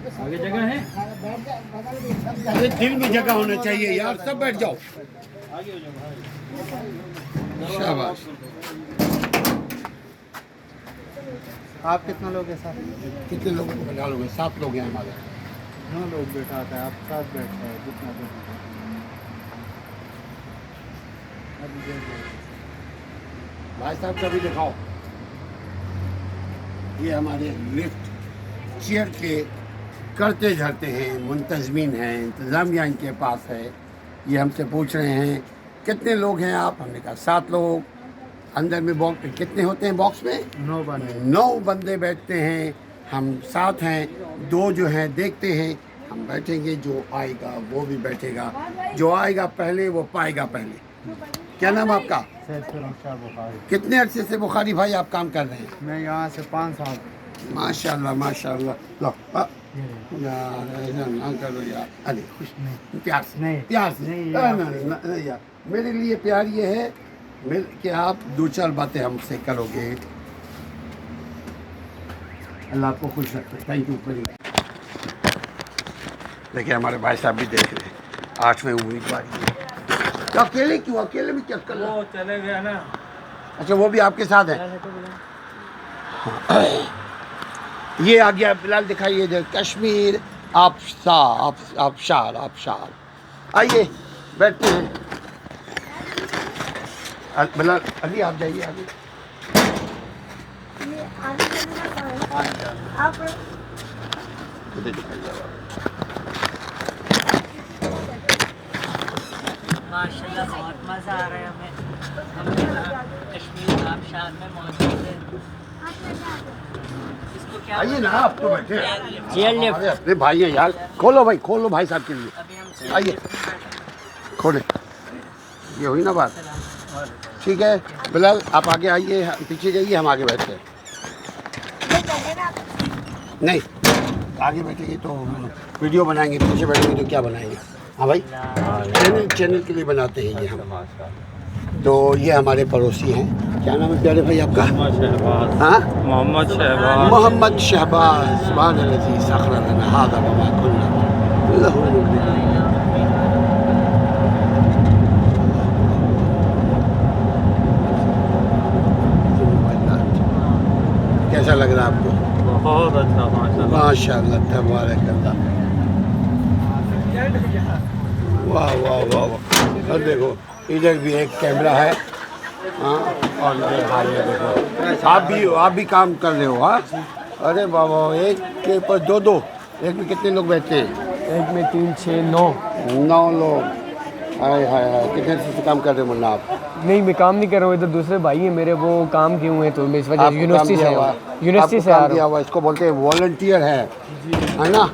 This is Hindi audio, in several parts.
आगे जगह है? अरे दिल में जगह होना चाहिए यार, सब बैठ जाओ। आगे हो जाओ। शाबाश। आप कितना लोग हैं सर? कितने लोगों को बैठा लोगे? 7 लोग हैं हमारे। 9 लोग बैठाते हैं, आप 7 बैठते हैं जितना लोग। भाई साहब कभी दिखाओ। ये हमारे लिफ्ट चेयर के करते धरते हैं, मुंतजमीन हैं, इंतज़ामिया इनके पास है। ये हमसे पूछ रहे हैं कितने लोग हैं आप? हमने कहा 7 लोग। अंदर में बॉक्स कितने होते हैं? बॉक्स में 9 बने। 9 बंदे बैठते हैं। हम 7 हैं, 2 जो हैं देखते हैं। हम बैठेंगे, जो आएगा वो भी बैठेगा, जो आएगा पहले वो पाएगा पहले। क्या नाम आपका? सैयद फिरोजशाह बुखारी। कितने अरसे से बुखारी भाई आप काम कर रहे हैं? मैं यहाँ से 5 साल। माशाल्लाह माशाल्लाह। लो यार ऐसा ना करो यार। अरे खुश प्यार से, नहीं, प्यार से नहीं, नहीं यार, मेरे लिए प्यार ये है कि आप 2-4 बातें हमसे करोगे। अल्लाह आपको खुश रखे। Thank you very much. देखिए हमारे भाई साहब भी देख रहे हैं। 8वें उम्मीदवार तो अकेले क्यों? अकेले में क्या कर रहा? वो चले गया ना। अच्छा वो भी आपके साथ है? ये आ गया बिलाल, दिखाइए इधर। कश्मीर आबशार। आइए बैठते हैं। बिलाल अली आप जाइए आगे। इधर दिखाइए आप। माशाल्लाह बहुत मज़ा आ रहा है हमें। हम यहाँ कश्मीर आबशार में मौजूद हैं। इसको क्या आइए ना, आप तो बैठे चेयर लिफ्ट। हमारे अपने भाई हैं यार। खोलो भाई, खोलो भाई साहब के लिए। अभी हम आइए खोले। ये हुई ना बात? ठीक है बिलाल आप आगे आइए, पीछे जाइए, हम आगे बैठते हैं। नहीं आगे बैठेंगे तो वीडियो बनाएंगे, पीछे बैठेंगे तो क्या बनाएंगे? हाँ भाई, चैनल के लिए बनाते हैं ये हम। तो ये हमारे पड़ोसी हैं। क्या नाम है प्यारे भाई आपका? हाँ मोहम्मद शहबाज। मोहम्मद शहबाज। सुभान अल्लाज़ी सख़र लना हाज़ा वमा कुन्ना लहू मुक़रिनीन। कैसा लग रहा है आपको? बहुत अच्छा माशाअल्लाह तबारकल्लाह। वाह वाह वाह वाह। और देखो इधर भी एक कैमरा है। हाँ और इधर भाई है, देखो आप भी काम कर रहे हो? हाँ अरे बाबा, एक के ऊपर 2-2। एक में कितने लोग बैठते हैं? एक में 3, 6, 9। 9 लोग। हाय हाय हाय। कितने से काम कर रहे हो मुन्ना आप? नहीं मैं काम नहीं कर रहा हूँ, इधर दूसरे भाई हैं मेरे, वो काम किए हुए हैं तो मैं इस वजह आपको से यूनिवर्सिटी से काम आया दिया हूँ। यूनिवर्सिटी से आ दिया रहा हुआ, इसको बोलते हैं वॉलंटियर है ना?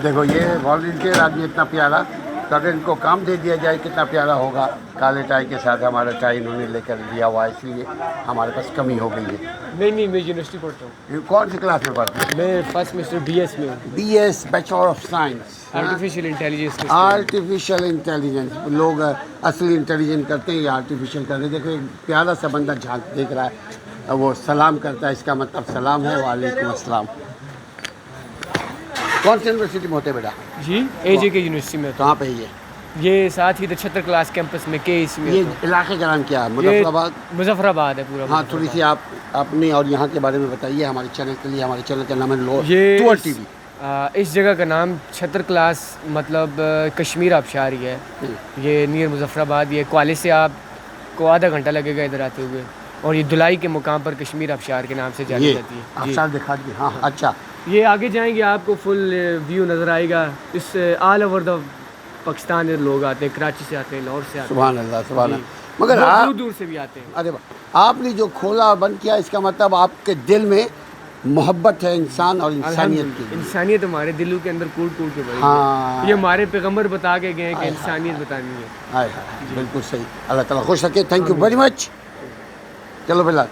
देखो ये वॉलंटियर आदमी इतना प्यारा, तो अगर इनको काम दे दिया जाए कितना प्यारा होगा। काले टाई के साथ हमारा टाई इन्होंने लेकर दिया हुआ है, इसलिए हमारे पास कमी हो गई है। नहीं मैं यूनिवर्सिटी पढ़ता हूँ। ये कौन सी क्लास में पढ़ते हैं? मैं फर्स्ट सेमेस्टर BS में हूँ। BS bachelor of science. Artificial intelligence के आर्टिफिशियल इंटेलिजेंस। लोग असली इंटेलिजेंस करते हैं या आर्टिफिशियल करते हैं। देखो एक प्यारा सा बंदा झांक देख रहा है, वो सलाम करता है, इसका मतलब सलाम है, वालेकुम अस्सलाम। कौन सी यूनिवर्सिटी में होते हैं बेटा? जी AJ के यूनिवर्सिटी में। कहाँ पे ये साथ ही 76 क्लास कैंपस में KS में। ये इलाके का नाम क्या है? मुजफ्फराबाद। मुजफ्फराबाद है पूरा। हाँ थोड़ी सी आप अपनी और यहाँ के बारे में बताइए हमारे चैनल के लिए। हमारे चैनल का नाम है ये टूअर TV। इस जगह का नाम 76 क्लास मतलब कश्मीर आबशार ही है। ये नियर मुजफ्फराबाद। ये कॉलेज से आपको आधा घंटा लगेगा इधर आते हुए, और ये धुलाई के मुकाम पर कश्मीर आबशार के नाम से जानी जाती है। आबशार दिखा दिए। हाँ अच्छा। ये आगे जाएंगे आपको फुल व्यू नज़र आएगा। इस ऑल ओवर द पाकिस्तान लोग आते हैं, कराची से आते हैं, लाहौर से आते हैं। सुभान अल्लाह सुभान अल्लाह। मगर दूर दूर से भी आते हैं। अरे आपने जो खोला बंद किया, इसका मतलब आपके दिल में मोहब्बत है इंसान और इंसानियत की। इंसानियत हमारे दिलों के अंदर कूट कूट के भरी है। हाँ ये हमारे पैगंबर बता के गए कि इंसानियत बतानी है। हाय हाय बिल्कुल सही। अल्लाह ताला खुश रखे। Thank you very much. चलो बिल्ला।